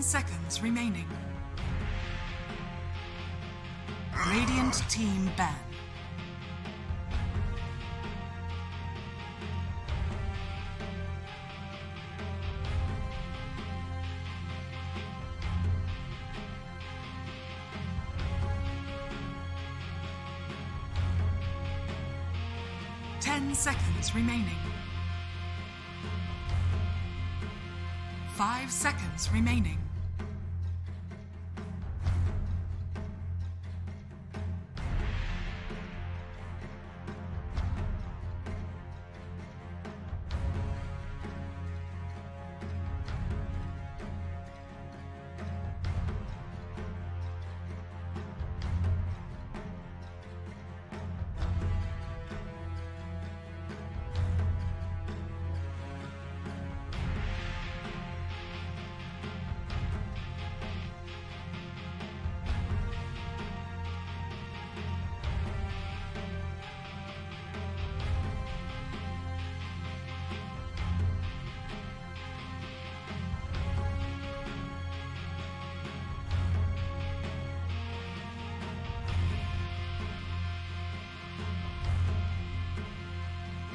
10 seconds remaining. Radiant team ban. Seconds remaining. 5 seconds remaining.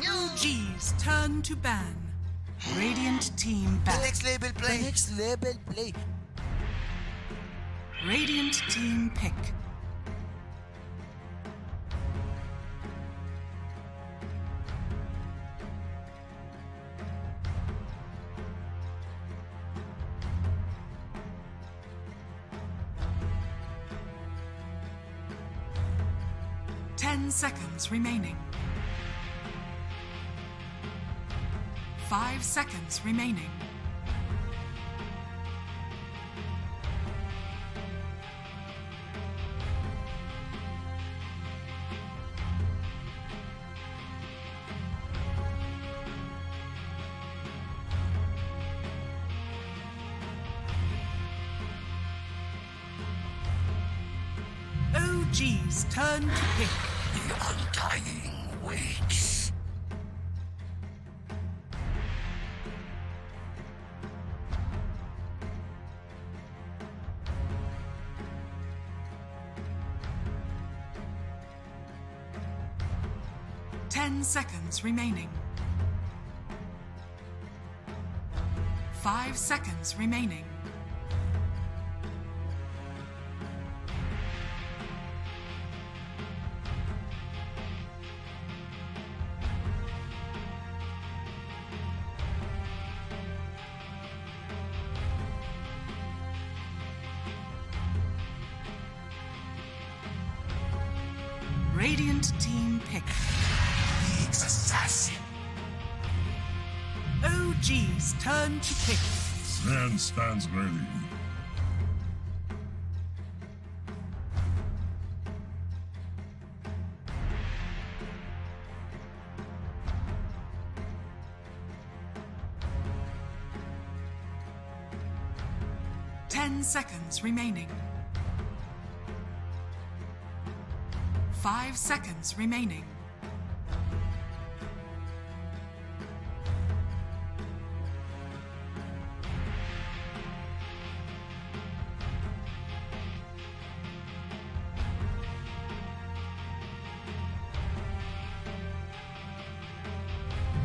OG's turn to ban. Radiant team ban. The next level play. The next level play. Radiant team pick. Ten seconds remaining. 5 seconds remaining. OG's turn to pick. The undying waits. Ten seconds remaining. 5 seconds remaining. Radiant team pick. League's assassin. OG's turn to pick. Man stands ready. Ten seconds remaining. 5 seconds remaining.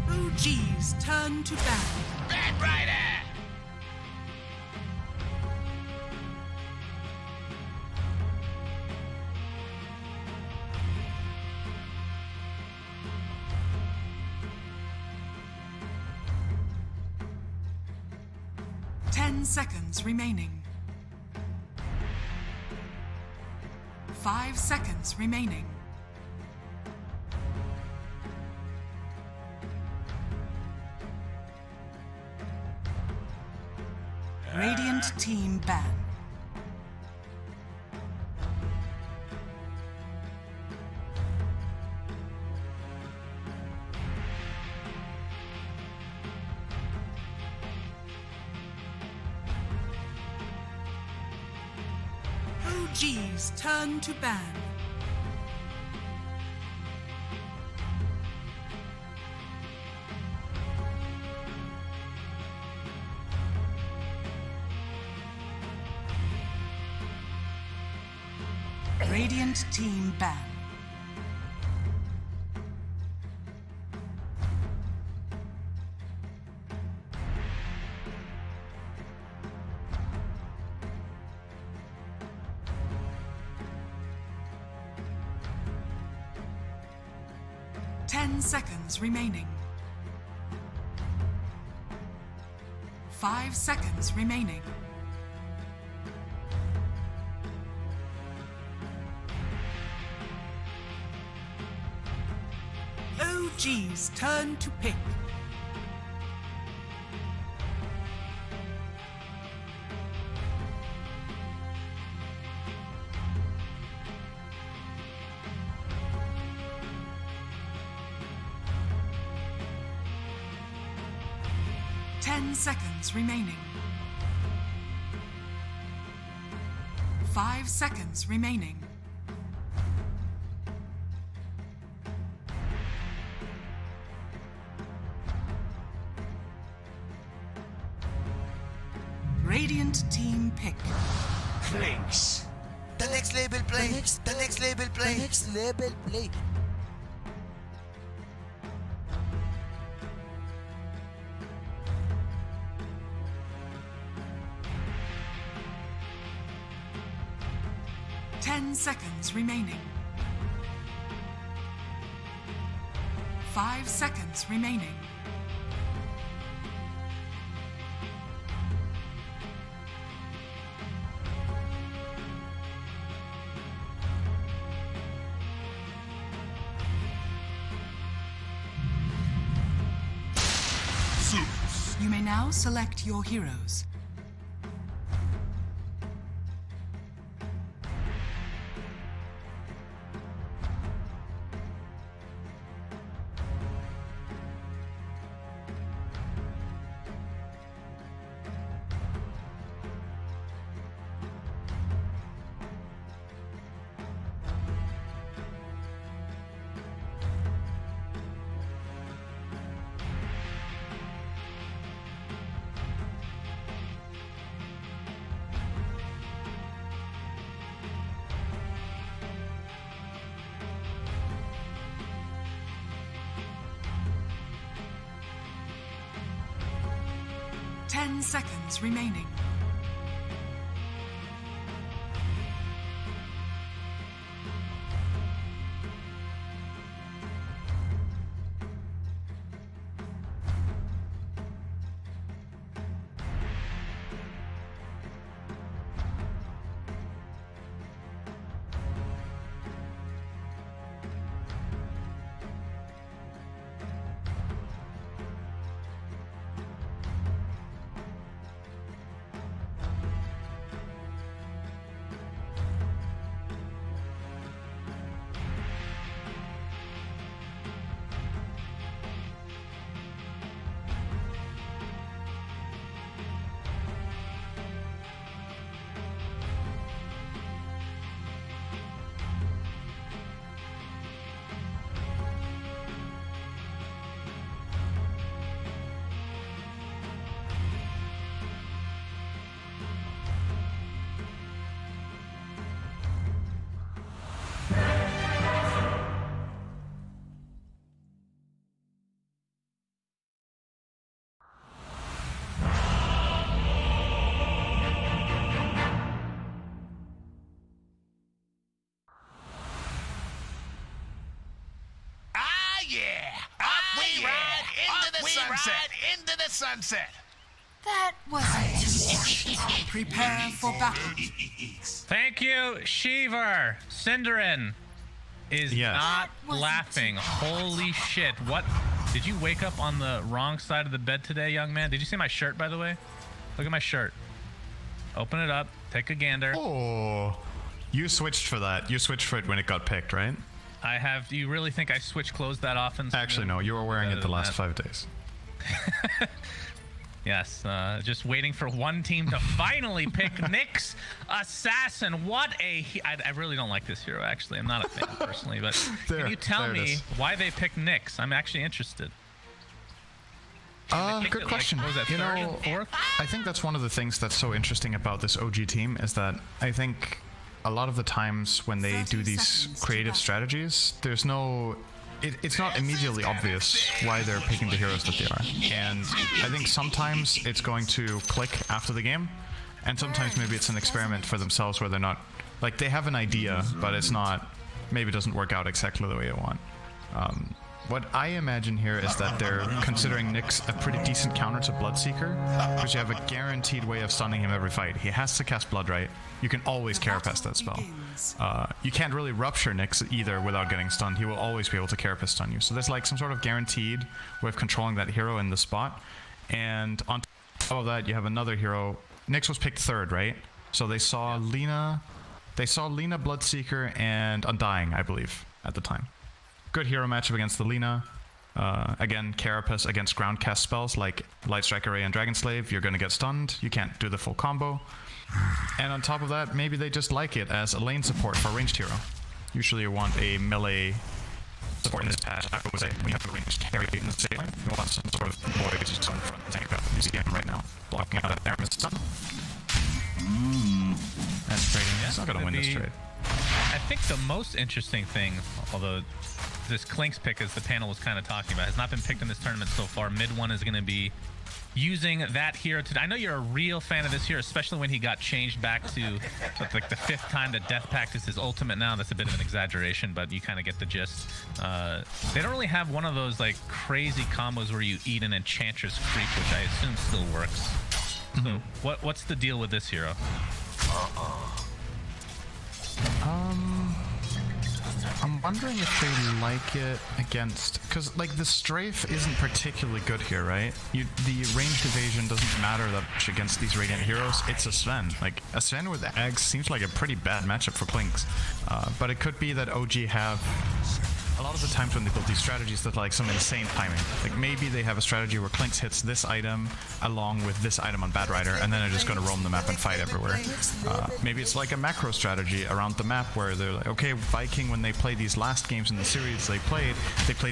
OG's turn to ban. Bad Rider! 10 seconds remaining. 5 seconds remaining. Radiant team ban. OG's turn to ban. Radiant team ban. Ten seconds remaining. 5 seconds remaining. OG's turn to pick. Seconds remaining. 5 seconds remaining. Radiant team pick. Place. The next label play. The next label play. The next label play. Seconds remaining. 5 seconds remaining. You may now select your heroes. Seconds remaining. Sunset. That wasn't. Prepare for battle. Thank you, Shiver. Cinderin is not laughing. Holy shit. What? Did you wake up on the wrong side of the bed today, young man? Did you see my shirt, by the way? Look at my shirt. Open it up. Take a gander. Oh, you switched for that. You switched for it when it got picked, right? I have. Do you really think I switch clothes that often? Actually, no. You were wearing it the last 5 days. Yes, just waiting for one team to finally pick Nyx Assassin. What a... I really don't like this hero, actually. I'm not a fan, personally, but can you tell me why they picked Nyx? I'm actually interested. Good question. Like, what was that, third and fourth? I think that's one of the things that's so interesting about this OG team is that I think a lot of the times when they do these creative strategies, there's no... It's not immediately obvious why they're picking the heroes that they are. And I think sometimes it's going to click after the game, and sometimes maybe it's an experiment for themselves where they're not... Like, they have an idea, but it's not... Maybe it doesn't work out exactly the way they want. What I imagine here is that they're considering Nyx a pretty decent counter to Bloodseeker, because you have a guaranteed way of stunning him every fight. He has to cast Blood Right. You can always Carapace that spell. You can't really rupture Nyx either without getting stunned. He will always be able to Carapace stun you. So there's like some sort of guaranteed way of controlling that hero in the spot. And on top of that, you have another hero. Nyx was picked third, right? So they saw Lina... They saw Lina, Bloodseeker, and Undying, I believe, at the time. Good hero matchup against the Lina. Again, Carapace against ground cast spells like Light Strike Array and Dragon Slave. You're going to get stunned. You can't do the full combo. And on top of that, maybe they just like it as a lane support for a ranged hero. Usually you want a melee support in this patch. I would say when you have a ranged carry in the same lane, you want some sort of boy just on the front tank up. You see him right now, blocking out that Aramis stun. That's trading. He's not going to win this trade. I think the most interesting thing, although this Clink's pick, as the panel was kind of talking about, has not been picked in this tournament so far. Mid one is going to be using that hero to... I know you're a real fan of this hero, especially when he got changed back to like the 5th time that Death Pact is his ultimate now. That's a bit of an exaggeration, but you kind of get the gist. They don't really have one of those like crazy combos where you eat an Enchantress creep, which I assume still works. So what's the deal with this hero? I'm wondering if they like it against... Because, like, the Strafe isn't particularly good here, right? The ranged evasion doesn't matter that much against these Radiant heroes. It's a Sven. Like, a Sven with Eggs seems like a pretty bad matchup for Clinks. But it could be that OG have... A lot of the times when they build these strategies, that's like some insane timing. Like maybe they have a strategy where Clinks hits this item along with this item on Bad Rider, and then they're just going to roam the map and fight everywhere. Maybe it's like a macro strategy around the map where they're like, okay, Viking, when they play these last games in the series they played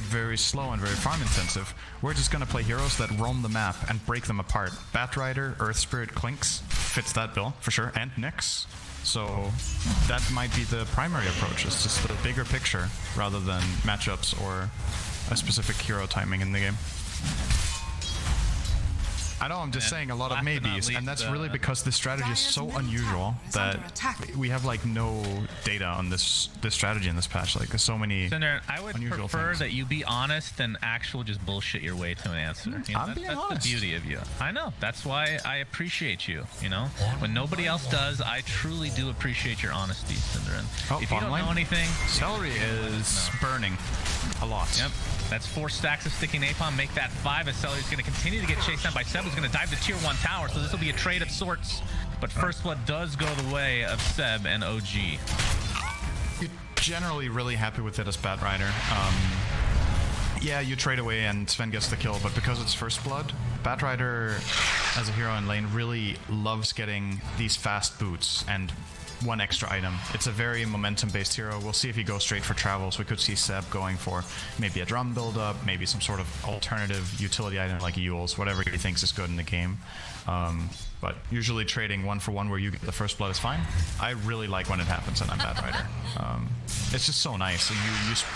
very slow and very farm intensive. We're just going to play heroes that roam the map and break them apart. Bat Rider, Earth Spirit, Clinks fits that bill for sure, and Nyx. So that might be the primary approach. It's just the bigger picture rather than matchups or a specific hero timing in the game. I know I'm just saying a lot of maybes, and that's really because this strategy is so unusual that we have like no data on this strategy in this patch. Like there's so many Cinder, I would unusual prefer things. that you be honest than actual just bullshit your way to an answer. You know, I'm being that's honest. the beauty of you. I know. That's why I appreciate you. You know, when nobody else does, I truly do appreciate your honesty, Cinder. Oh, if you don't know anything, Celery is burning a lot. Yep. That's 4 stacks of sticking napalm. Make that 5 as Celery's going to continue to get chased down by Seb, who's going to dive to tier 1 tower. So this will be a trade of sorts. But First Blood does go the way of Seb and OG. You're generally really happy with it as Bat Rider. Yeah, you trade away and Sven gets the kill, but because it's First Blood, Bat Rider as a hero in lane really loves getting these fast boots and one extra item. It's a very momentum-based hero. We'll see if he goes straight for travels. We could see Seb going for maybe a drum build-up, maybe some sort of alternative utility item like Yules, whatever he thinks is good in the game. But usually trading 1-for-1 where you get the First Blood is fine. I really like when it happens and I'm Bat Rider. It's just so nice. You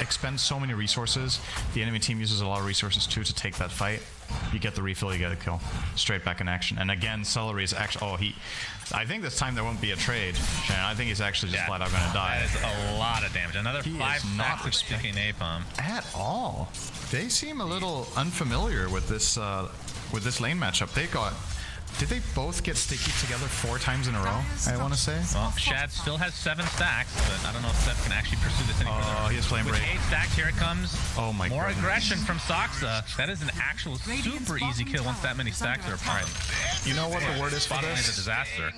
expend so many resources. The enemy team uses a lot of resources too to take that fight. You get the refill, you get a kill. Straight back in action. And again, Celery is actually... I think this time there won't be a trade, Shannon. I think he's actually just flat out going to die. That is a lot of damage. Another 5 stacks of sticking napalm. At all. They seem a little unfamiliar with this lane matchup. Did they both get sticky together 4 times in a row, I want to say? Well, Shad still has 7 stacks, but I don't know if Seth can actually pursue this any further. Oh, he's playing With break. 8 stacks, here it comes. Oh my god. More aggression from Soxa. That is an actual super easy kill once that many stacks are apart. You know what the word is for Bottom lane is a this? disaster.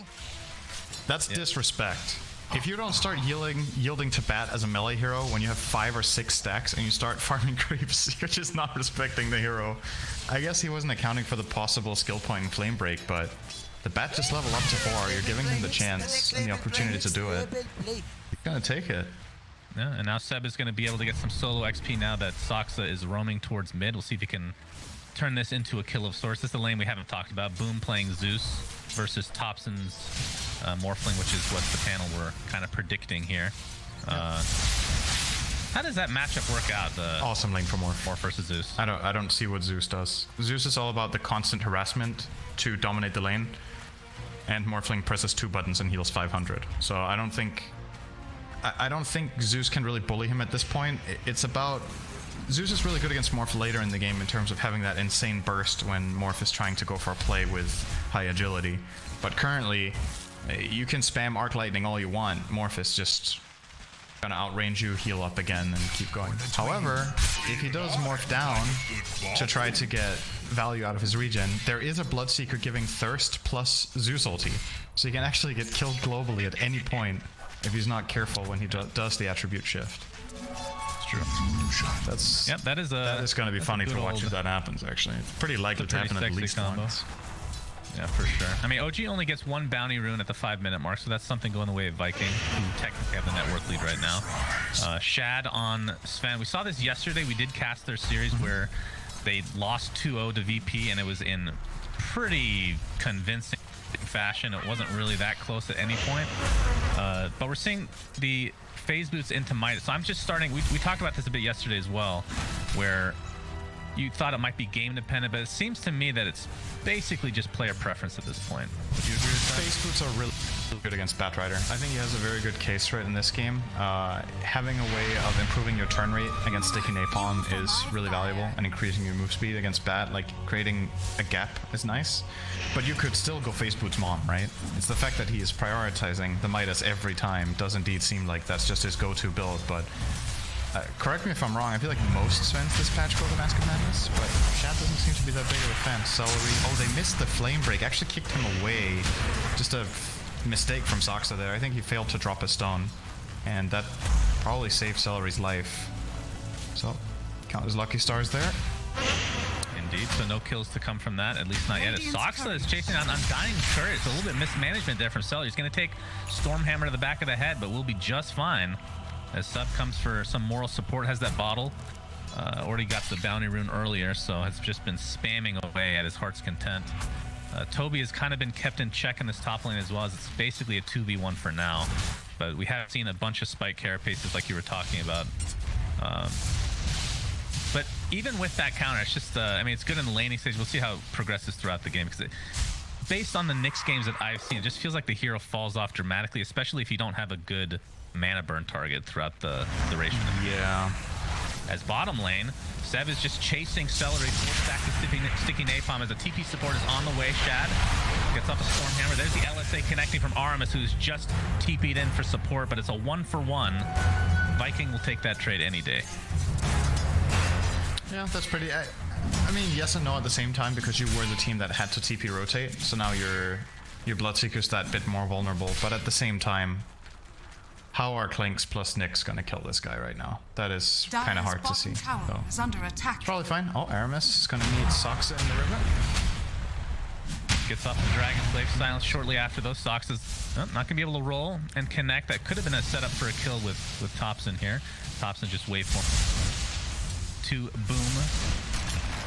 That's disrespect. If you don't start yielding to Bat as a melee hero when you have 5 or 6 stacks and you start farming creeps, you're just not respecting the hero. I guess he wasn't accounting for the possible skill point in Flame Break, but the Bat just leveled up to 4. You're giving him the chance and the opportunity to do it. He's gonna take it. Yeah, and now Seb is going to be able to get some solo XP now that Soxa is roaming towards mid. We'll see if he can turn this into a kill of sorts. This is the lane we haven't talked about. Boom playing Zeus versus Thompson's Morphling, which is what the panel were kind of predicting here. How does that matchup work out? The awesome lane for Morph. Morph versus Zeus. I don't see what Zeus does. Zeus is all about the constant harassment to dominate the lane, and Morphling presses 2 buttons and heals 500. So I don't think Zeus can really bully him at this point. It's about Zeus is really good against Morph later in the game in terms of having that insane burst when Morph is trying to go for a play with high agility. But currently, you can spam Arc Lightning all you want. Morph is just gonna outrange you, heal up again, and keep going. However, if he does Morph down to try to get value out of his regen, there is a Bloodseeker giving Thirst plus Zeus ulti. So he can actually get killed globally at any point if he's not careful when he does the attribute shift. It's true. That is going to be funny to watch if that happens, actually. It's pretty likely to happen at least once. Yeah, for sure. I mean, OG only gets 1 bounty rune at the 5-minute mark, so that's something going the way of Viking, who technically have the network lead right now. Shad on Sven. We saw this yesterday. We did cast their series where they lost 2-0 to VP, and it was in pretty convincing fashion. It wasn't really that close at any point. But we're seeing the phase boots into Midas. So I'm just starting. We talked about this a bit yesterday as well, where you thought it might be game dependent, but it seems to me that it's basically just player preference at this point. Would you agree with that? Phase boots are really good against Batrider. I think he has a very good case right in this game. Having a way of improving your turn rate against Sticky Napalm is really valuable, and increasing your move speed against Bat, like creating a gap is nice. But you could still go Phase Boots Mom, right? It's the fact that he is prioritizing the Midas every time does indeed seem like that's just his go-to build, but correct me if I'm wrong, I feel like most Svens this patch go to Mask of Madness, but Shad doesn't seem to be that big of a fan. Celery, oh, they missed the Flame Break, actually kicked him away. Just a mistake from Soxa there. I think he failed to drop a stone, and that probably saved Celery's life. So, count his lucky stars there. Indeed, so no kills to come from that, at least not yet. As Soxa is chasing on Undying Courage. A little bit mismanagement there from Celery. He's going to take Stormhammer to the back of the head, but we'll be just fine. As Sub comes for some moral support, has that bottle. Already got the bounty rune earlier, so has just been spamming away at his heart's content. Toby has kind of been kept in check in this top lane as well, as it's basically a 2v1 for now. But we have seen a bunch of spike carapaces like you were talking about. But even with that counter, it's just, I mean, it's good in the laning stage. We'll see how it progresses throughout the game, because based on the Nyx games that I've seen, it just feels like the hero falls off dramatically, especially if you don't have a good mana burn target throughout the duration of the game. Yeah. As bottom lane, Seb is just chasing Celery, full stack to sticky Napalm as a TP support is on the way. Shad gets off a Stormhammer. There's the LSA connecting from Aramis, who's just TP'd in for support, but it's a 1-for-1. Viking will take that trade any day. Yeah, that's pretty... I mean, yes and no at the same time, because you were the team that had to TP rotate, so now your Bloodseeker's that bit more vulnerable, but at the same time, how are Clinks plus Nyx gonna kill this guy right now? That is kind of hard to see. So. Is under attack. Probably fine. Oh, Aramis is gonna meet Soxa in the river. Gets off the Dragon Slave Silence shortly after those. Soxa's not gonna be able to roll and connect. That could have been a setup for a kill with Thompson here. Thompson just wait for him to boom.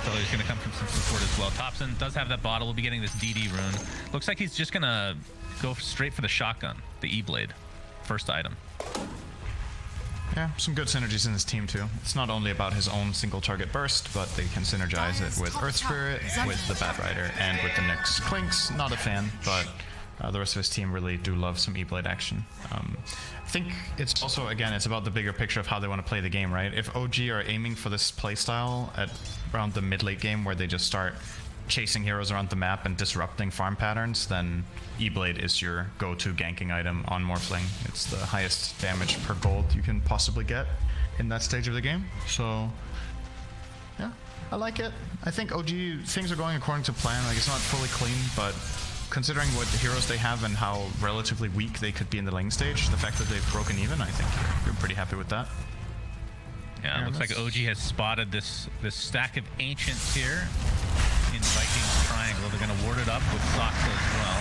So he's gonna come from some support as well. Thompson does have that bottle. We'll be getting this DD rune. Looks like he's just gonna go straight for the shotgun, the E-Blade. First item. Yeah, some good synergies in his team too. It's not only about his own single target burst, but they can synergize it with Earth Spirit, with the Batrider, and with the Nyx. Clinks, not a fan, but the rest of his team really do love some E-Blade action. I think it's also, again, it's about the bigger picture of how they want to play the game, right? If OG are aiming for this playstyle at around the mid-late game where they just start chasing heroes around the map and disrupting farm patterns, then E-Blade is your go-to ganking item on Morphling. It's the highest damage per gold you can possibly get in that stage of the game. So, yeah, I like it. I think OG, things are going according to plan. Like, it's not fully clean, but considering what heroes they have and how relatively weak they could be in the lane stage, the fact that they've broken even, I think you're pretty happy with that. Yeah, it looks like OG has spotted this stack of Ancients here in Viking's Triangle. They're going to ward it up with Soxa as well.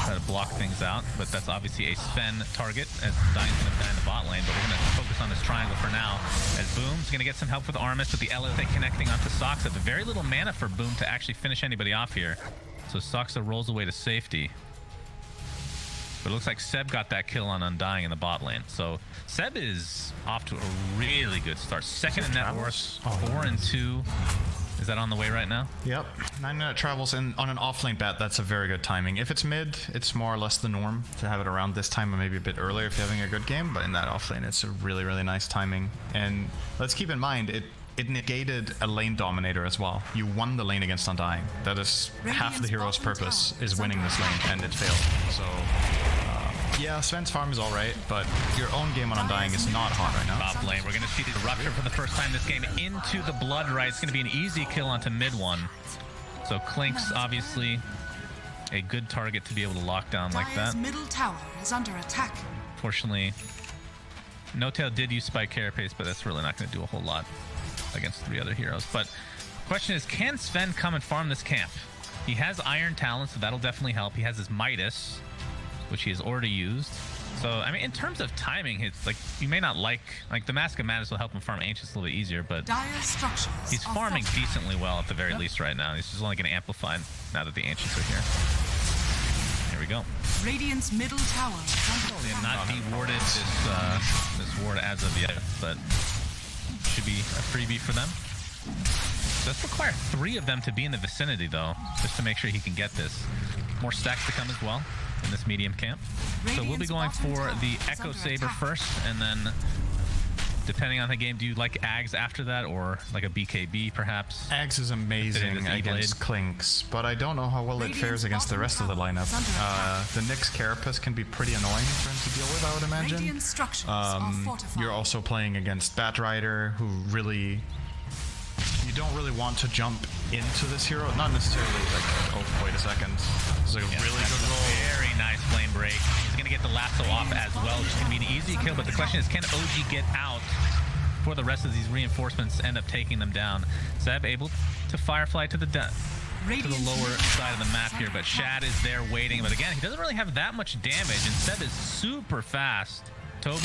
try to block things out, but that's obviously a Sven target as Dying's going to die in the bot lane, but we're going to focus on this triangle for now as Boom's going to get some help with Armis with the LFA connecting onto Soxa, but very little mana for Boom to actually finish anybody off here. So Soxa rolls away to safety. But it looks like Seb got that kill on Undying in the bot lane. So Seb is off to a really good start. Second in net worth, 4-2. Is that on the way right now? Yep. 9-minute travels, and on an offlane bat, that's a very good timing. If it's mid, it's more or less the norm to have it around this time or maybe a bit earlier if you're having a good game, but in that offlane, it's a really, really nice timing. And let's keep in mind, it negated a lane dominator as well. You won the lane against Undying. That is half the hero's purpose, is winning this lane, and it failed. So, yeah, Sven's farm is alright, but your own game on Undying is not hot right now. Top lane, we're going to see the Rupture for the first time this game into the Blood Right. It's going to be an easy kill onto mid one. So Klink's obviously a good target to be able to lock down like that. Middle tower is under attack. Fortunately, No-Tail did use Spike Carapace, but that's really not going to do a whole lot against 3 other heroes. But the question is, can Sven come and farm this camp? He has Iron Talon, so that'll definitely help. He has his Midas, which he has already used. So, I mean, in terms of timing, it's like, you may not like the Mask of Madness will help him farm Ancients a little bit easier, but he's farming decently well at the very least right now. He's just only going to amplify now that the Ancients are here. Here we go. Radiant's middle tower. They have not dewarded this ward as of yet, but should be a freebie for them. Does require 3 of them to be in the vicinity, though, just to make sure he can get this. More stacks to come as well in this medium camp. So we'll be going for the Echo Saber first, and then depending on the game, do you like Ags after that, or like a BKB perhaps? Ags is amazing against Klinks, but I don't know how well it fares against the rest of the lineup. The Nyx Carapace can be pretty annoying for him to deal with, I would imagine. You're also playing against Batrider, who really... You don't really want to jump into this hero. Not necessarily like, oh, wait a second. It's like a really good roll. Very nice flame break. He's going to get the lasso off as well, which is going to be an easy kill, but the question is, can OG get out before the rest of these reinforcements end up taking them down? Seb able to Firefly to the lower side of the map here, but Shad is there waiting. But again, he doesn't really have that much damage, and Seb is super fast. Toby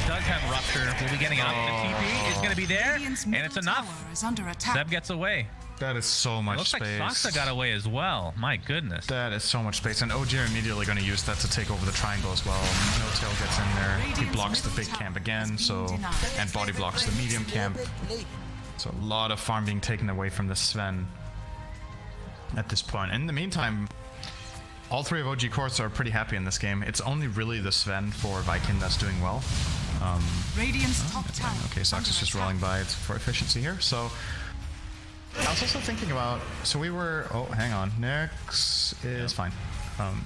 does have Rupture. We'll be getting it up. The TP is going to be there, and it's enough. Seb gets away. That is so much space. Looks like Soxa got away as well. My goodness. That is so much space. And OG are immediately going to use that to take over the triangle as well. No-Tail gets in there. He blocks the big camp again, and body blocks the medium camp. So a lot of farm being taken away from the Sven at this point. In the meantime, all 3 of OG courts are pretty happy in this game. It's only really the Sven for Viking that's doing well. Okay, Sox is just rolling by for efficiency here. So I was also thinking about, oh, hang on, Nyx is fine.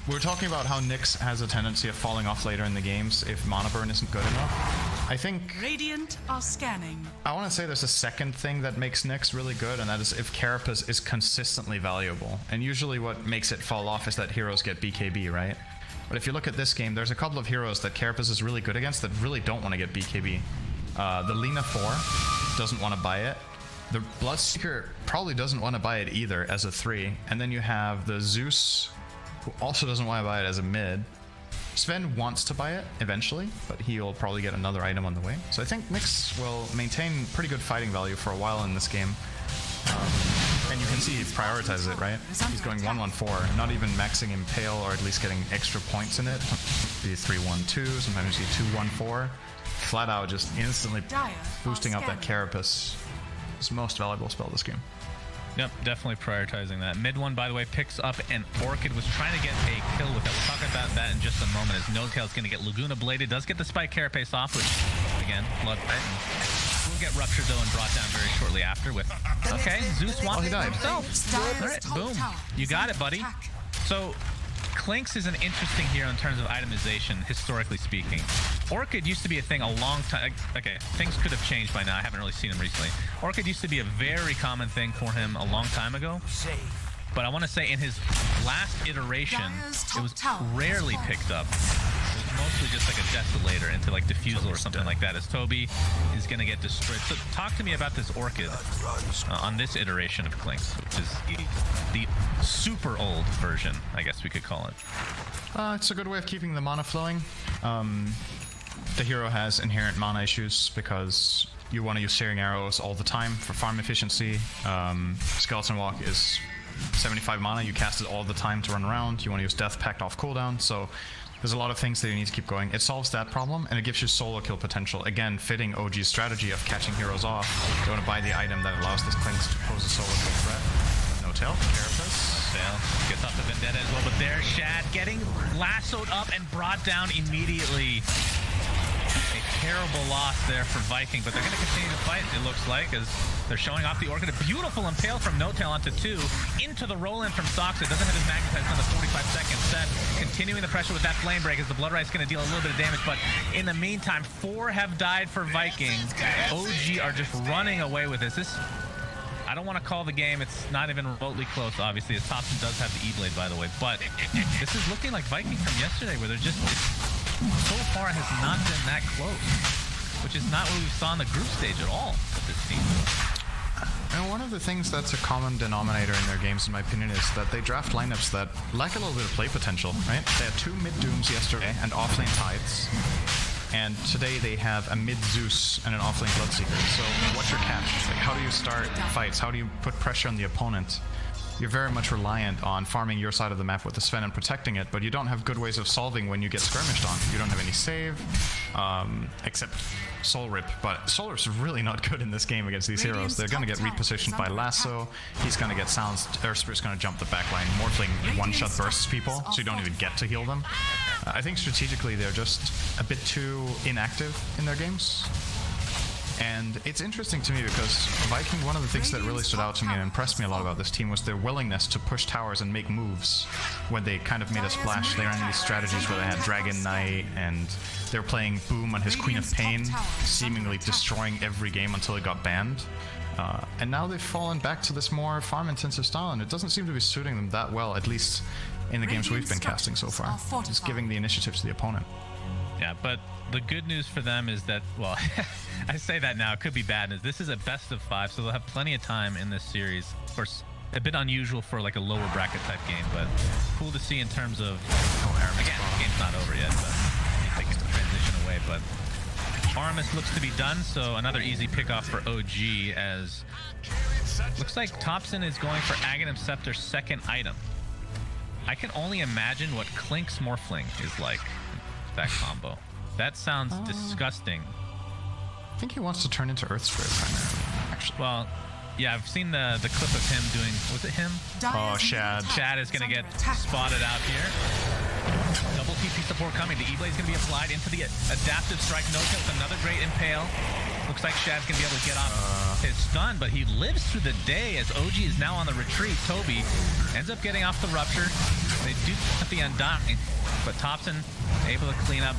We were talking about how Nyx has a tendency of falling off later in the games if mana burn isn't good enough. I think Radiant are scanning. I want to say there's a second thing that makes Nyx really good, and that is if Carapace is consistently valuable. And usually what makes it fall off is that heroes get BKB, right? But if you look at this game, there's a couple of heroes that Carapace is really good against that really don't want to get BKB. The Lina 4 doesn't want to buy it. The Bloodseeker probably doesn't want to buy it either as a 3. And then you have the Zeus, who also doesn't want to buy it as a mid. Sven wants to buy it eventually, but he'll probably get another item on the way. So I think Nyx will maintain pretty good fighting value for a while in this game. And you can see he prioritizes it, right? He's going 1-1-4, not even maxing Impale or at least getting extra points in it. Be 3-1-2, sometimes you see 2-1-4. Flat out just instantly boosting up that Carapace. It's the most valuable spell this game. Yep, definitely prioritizing that. Mid one, by the way, picks up an Orchid. Was trying to get a kill with that. We'll talk about that in just a moment as No-Tail's going to get Laguna Bladed. Does get the Spike Carapace off, which, again, Blood Right. We'll get Ruptured, though, and brought down very shortly after with... Okay, Zeus wants it himself. All right, boom. You got it, buddy. So, Klinks is an interesting hero in terms of itemization, historically speaking. Orchid used to be a thing a long time... Okay, things could have changed by now. I haven't really seen him recently. Orchid used to be a very common thing for him a long time ago. But I want to say in his last iteration, it was rarely picked up. It was mostly just like a desolator into like diffusal or something like that, as Toby is going to get destroyed. So talk to me about this Orchid on this iteration of Clinks, which is the super old version, I guess we could call it. It's a good way of keeping the mana flowing. The hero has inherent mana issues because you want to use Searing Arrows all the time for farm efficiency. Skeleton Walk is 75 mana, you cast it all the time to run around. You want to use Death Pact off cooldown, so there's a lot of things that you need to keep going. It solves that problem, and it gives you solo kill potential. Again, fitting OG's strategy of catching heroes off. You want to buy the item that allows this Clinks to pose a solo kill threat. No tail, Carapace. Tail gets off the Vendetta as well, but there's Shad getting lassoed up and brought down immediately. A terrible loss there for Viking, but they're going to continue to fight, it looks like, as they're showing off the Orchid. A beautiful impale from No-Tail onto 2, into the roll-in from Sox. It doesn't have his magnetize on the 45-second set. Continuing the pressure with that Flame Break, as the Blood Right's going to deal a little bit of damage, but in the meantime, 4 have died for Viking. OG are just running away with this. I don't want to call the game. It's not even remotely close, obviously, as Thompson does have the E-Blade, by the way, but this is looking like Viking from yesterday, where they're just... so far has not been that close, which is not what we saw in the group stage at all with this team. And one of the things that's a common denominator in their games, in my opinion, is that they draft lineups that lack a little bit of play potential, right? They had 2 mid-Dooms yesterday and offlane Tides, and today they have a mid-Zeus and an offlane Bloodseeker. So what's your catch? Like, how do you start fights? How do you put pressure on the opponent? You're very much reliant on farming your side of the map with the Sven and protecting it, but you don't have good ways of solving when you get skirmished on. You don't have any save, except Soul Rip, but Soul Rip's really not good in this game against these heroes. They're going to get repositioned by Lasso, he's going to get silenced, Earth Spirit's going to jump the backline. Morphling one-shot bursts people, so you don't even get to heal them. I think strategically they're just a bit too inactive in their games. And it's interesting to me because Viking, one of the things that really stood out to me and impressed me a lot about this team was their willingness to push towers and make moves when they kind of made a splash. They ran these strategies where they had Dragon Knight and they were playing Boom on his Queen of Pain, seemingly destroying every game until it got banned. And now they've fallen back to this more farm-intensive style, and it doesn't seem to be suiting them that well, at least in the games we've been casting so far. Just giving the initiative to the opponent. Yeah, but the good news for them is that, well, I say that now, it could be bad news. This is a best of 5, so they'll have plenty of time in this series. Of course, a bit unusual for like a lower bracket type game, but cool to see in terms of, again, the game's not over yet, but they can transition away. But Aramis looks to be done, so another easy pickoff for OG, as looks like Thompson is going for Aghanim Scepter's second item. I can only imagine what Clink's Morphling is like, that combo. That sounds disgusting. I think he wants to turn into Earth Spirit primarily, actually. Well, yeah, I've seen the clip of him doing, was it him? Oh, Shad. Shad is going to get spotted out here. Double TP support coming. The E-Blade is going to be applied into the adaptive strike. No-Tail with another great impale. Looks like Shad's going to be able to get off his stun, but he lives through the day as OG is now on the retreat. Toby ends up getting off the Rupture. They do get the Undying, but Thompson able to clean up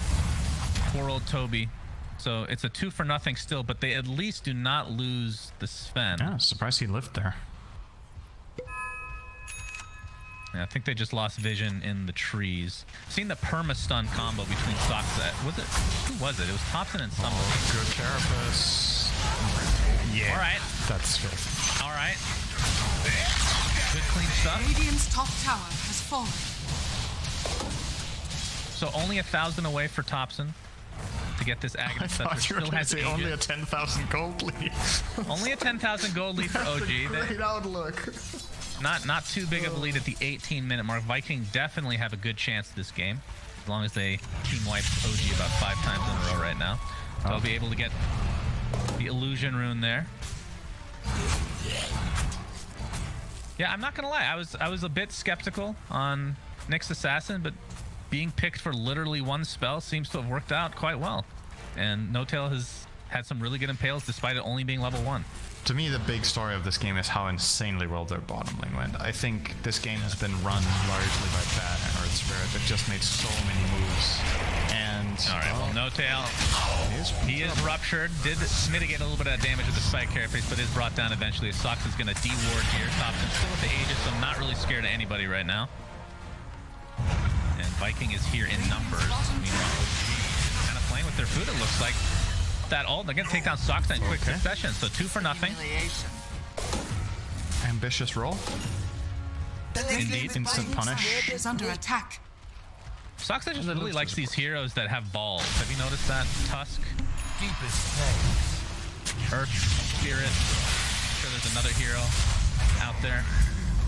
poor old Toby. So it's a 2-for-0 still, but they at least do not lose the Sven. Yeah, surprised he lived there. Yeah, I think they just lost vision in the trees. Seen the perma-stun combo between stocks. Was it? Who was it? It was Thompson and somebody. Oh, good Carapace. Yeah. All right. That's good. All right. Good clean stuff. Radiant's top tower has fallen. So only 1,000 away for Thompson to get this Aghanim I Scepter. thought you were Still going to has say Aegis. only a 10,000 gold lead. Only a 10,000 gold lead for OG. Great outlook. Not too big of a lead at the 18-minute mark. Viking definitely have a good chance this game, as long as they team wipe OG about 5 times in a row right now. So they'll be able to get the illusion rune there. Yeah, I'm not gonna lie. I was a bit skeptical on Nyx Assassin, but being picked for literally one spell seems to have worked out quite well. And No-Tail has had some really good impales despite it only being level 1. To me, the big story of this game is how insanely well their bottom lane went. I think this game has been run largely by Bat and Earth Spirit that just made so many moves. And all right, well, No-Tail, he is ruptured. Did mitigate a little bit of that damage with the Spike Carapace, but is brought down eventually. Sox is going to de-ward here. Thompson still with the Aegis, so I'm not really scared of anybody right now. And Viking is here in numbers. Meanwhile, OG is kind of playing with their food, it looks like. That ult, they're going to take down Soxa in quick succession, so 2 for nothing. Ambitious roll. Indeed. Instant punish. Is under attack. Soxa just really likes these heroes that have balls. Have you noticed that? Tusk, Earth, Spirit. I'm sure there's another hero out there.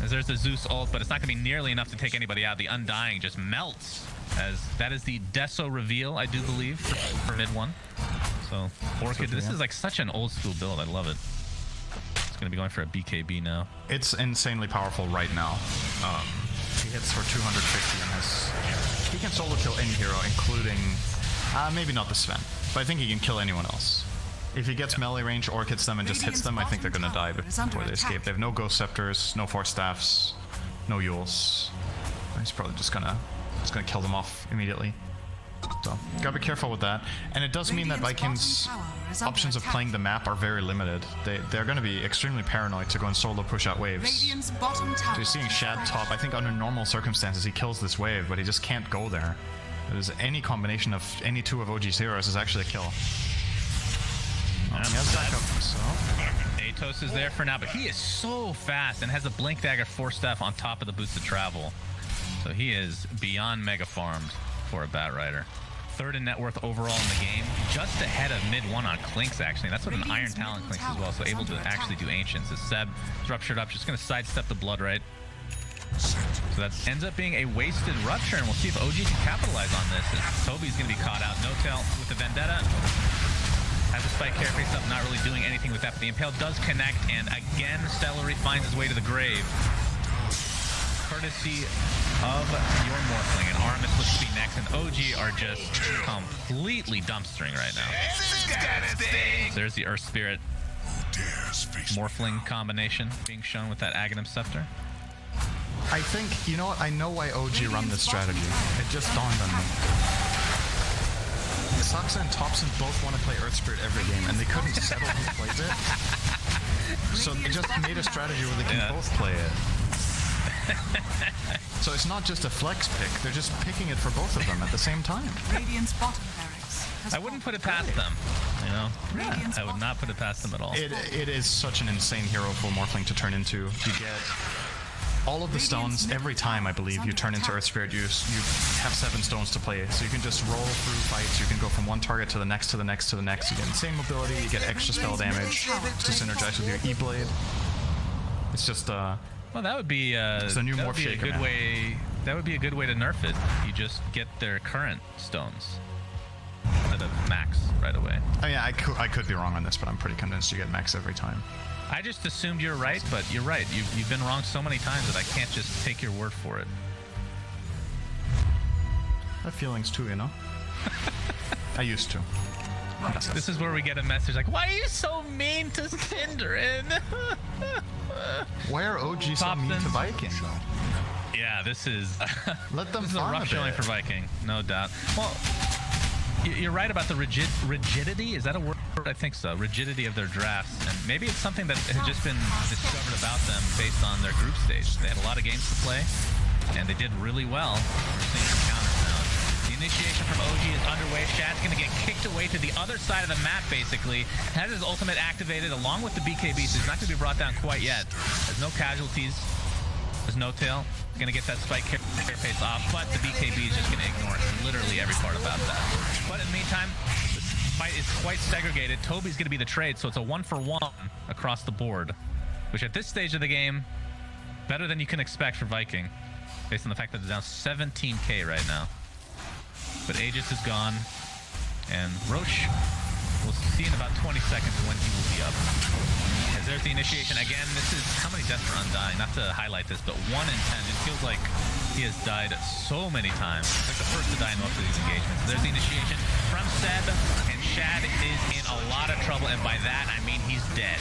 There's the Zeus ult, but it's not going to be nearly enough to take anybody out. The Undying just melts, as that is the Deso reveal, I do believe, for mid 1. So, Orchid, this is like such an old school build. I love it. It's going to be going for a BKB now. It's insanely powerful right now. He hits for 250 and has... He can solo kill any hero, including... maybe not the Sven, but I think he can kill anyone else. If he gets melee range, Orchids them and just hits them, I think they're gonna die before they escape. They have no Ghost Scepters, no Force Staffs, no Yules. He's probably just gonna kill them off immediately. So, gotta be careful with that. And it does mean that Vikings' options of playing the map are very limited. They're gonna be extremely paranoid to go and solo push out waves. So you're seeing Shad top. I think under normal circumstances he kills this wave, but he just can't go there. There's any combination of any 2 of OG's heroes is actually a kill. He has backup, so... Atos is there for now, but he is so fast and has a Blink Dagger Force Staff on top of the boost of travel. So he is beyond mega farmed for a Batrider. 3rd in net worth overall in the game, just ahead of mid 1 on Clinks, actually. That's what an Iron Talon Clinks as well, so able to actually do Ancients. As Seb is ruptured up, just going to sidestep the Blood Right. So that ends up being a wasted Rupture, and we'll see if OG can capitalize on this, as Toby's going to be caught out. No-Tail with the Vendetta. Has a Spike Carefree stuff, not really doing anything with that, but the Impale does connect, and again, Celery finds his way to the grave. Courtesy of your Morphling, and Armis looks to be next, and OG are just completely dumpstering right now. There's the Earth Spirit Morphling combination being shown with that Aghanim Scepter. I think, you know what, I know why OG run this strategy. It just dawned on me. Soxa and Thompson both want to play Earth Spirit every game, and they couldn't settle who plays it. So they just made a strategy where they can both play it. So it's not just a flex pick, they're just picking it for both of them at the same time. Radiant's bottom barracks. I wouldn't put it past them, you know? I would not put it past them at all. It is such an insane hero for Morphling to turn into. You get all of the stones every time, I believe, you turn into Earth Spirit. You have 7 stones to play, so you can just roll through fights. You can go from one target to the next, to the next, to the next. You get insane mobility, you get extra spell damage to synergize with your E-Blade. It's just, well, that would be it's a new Morph a Shaker, good man. way. That would be a good way to nerf it. You just get their current stones instead of max right away. Oh yeah, I could be wrong on this, but I'm pretty convinced you get max every time. I just assumed you're right, but you're right. You've been wrong so many times that I can't just take your word for it. I have feelings too, you know? I used to. This is where we get a message like, why are you so mean to Synderen? Why are OG so mean to Viking? Yeah, this is... Let them this is a rough showing for Viking, no doubt. Well, you're right about the rigidity. Is that a word? I think so. Rigidity of their drafts, and maybe it's something that has just been discovered about them based on their group stage. They had a lot of games to play, and they did really well. We're seeing some counters now. The initiation from OG is underway. Shad's going to get kicked away to the other side of the map, basically. Has his ultimate activated along with the BKB, so he's not going to be brought down quite yet. There's no casualties. There's no tail. He's going to get that spike pace off, but the BKB is just going to ignore literally every part about that. But in the meantime, the fight is quite segregated. Toby's going to be the trade, so it's a 1-for-1 across the board, which at this stage of the game, better than you can expect for Viking, based on the fact that they're down 17k right now. But Aegis is gone, and Roche will see in about 20 seconds when he will be up. As there's the initiation again. This is how many deaths for Undying? Not to highlight this, but 1 in 10. It feels like he has died so many times. It's like the first to die in most of these engagements. There's the initiation from Seb, and Shad is in a lot of trouble, and by that I mean he's dead.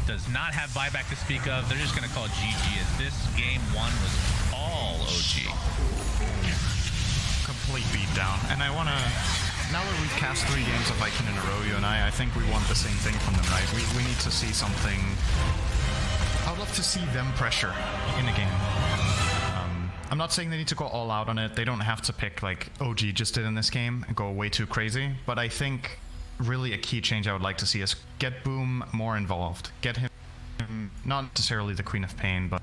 Does not have buyback to speak of. They're just going to call GG, as this game 1 was all OG. Complete beatdown. And I want to... Now that we've cast 3 games of Viking in a row, you and I think we want the same thing from them, right? We need to see something... I would love to see them pressure in a game. I'm not saying they need to go all out on it. They don't have to pick like OG just did in this game and go way too crazy. But I think really a key change I would like to see is get Boom more involved. Get him, not necessarily the Queen of Pain, but